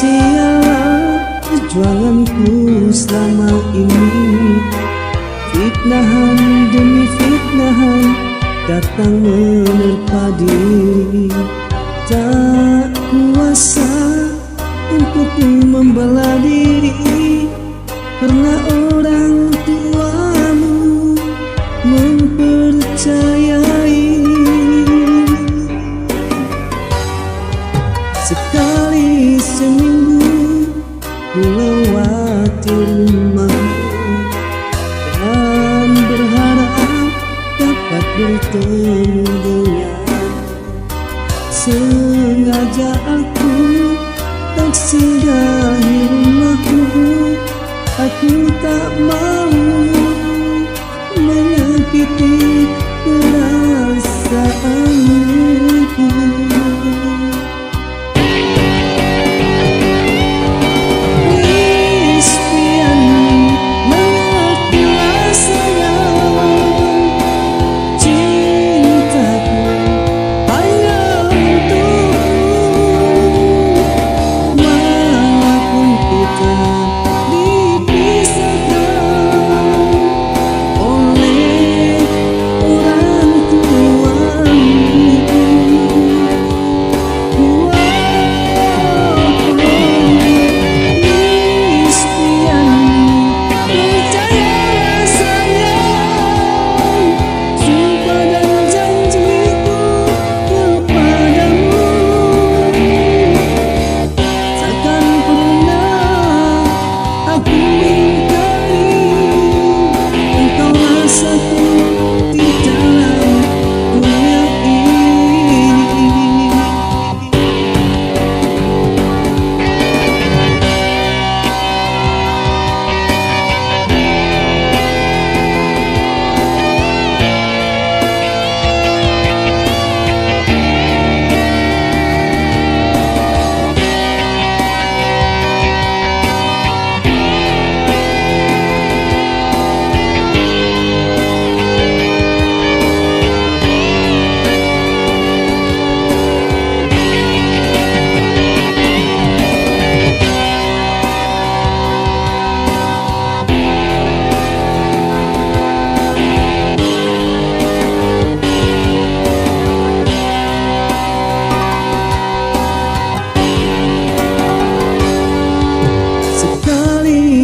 Sia-sialah perjuanganku selama ini. Fitnahan demi fitnahan datang menerpa diri. Tak kuasa untuk membela diri, karena orang tuamu mempercayai. Sekali seminggu ku lewati rumahmu dan berharap dapat bertemu denganmu. Sengaja aku tak singgahi rumahmu. Aku tak mau menyakiti perasaanmu.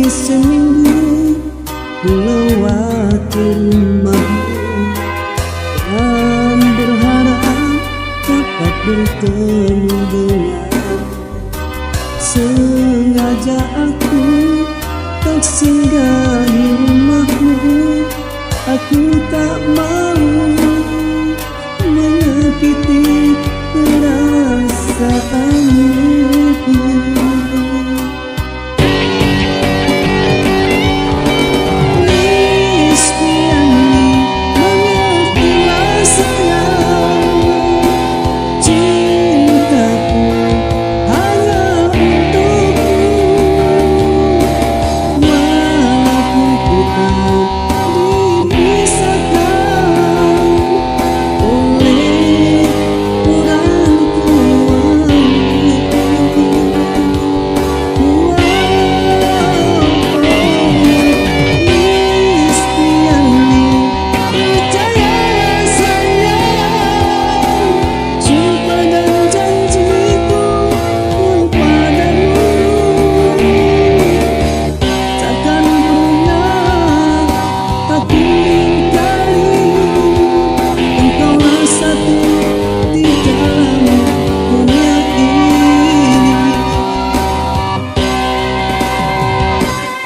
Seminggu ku lewati rumahmu dan berharap dapat bertemu denganmu. Sengaja aku tak singgahi rumahmu. Aku tak mau menyakiti perasaanmu.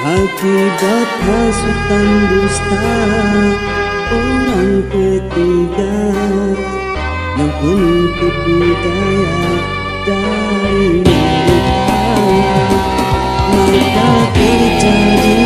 Akibat hasutan dusta orang ketiga yang menipu daya dari mereka, maka terjadi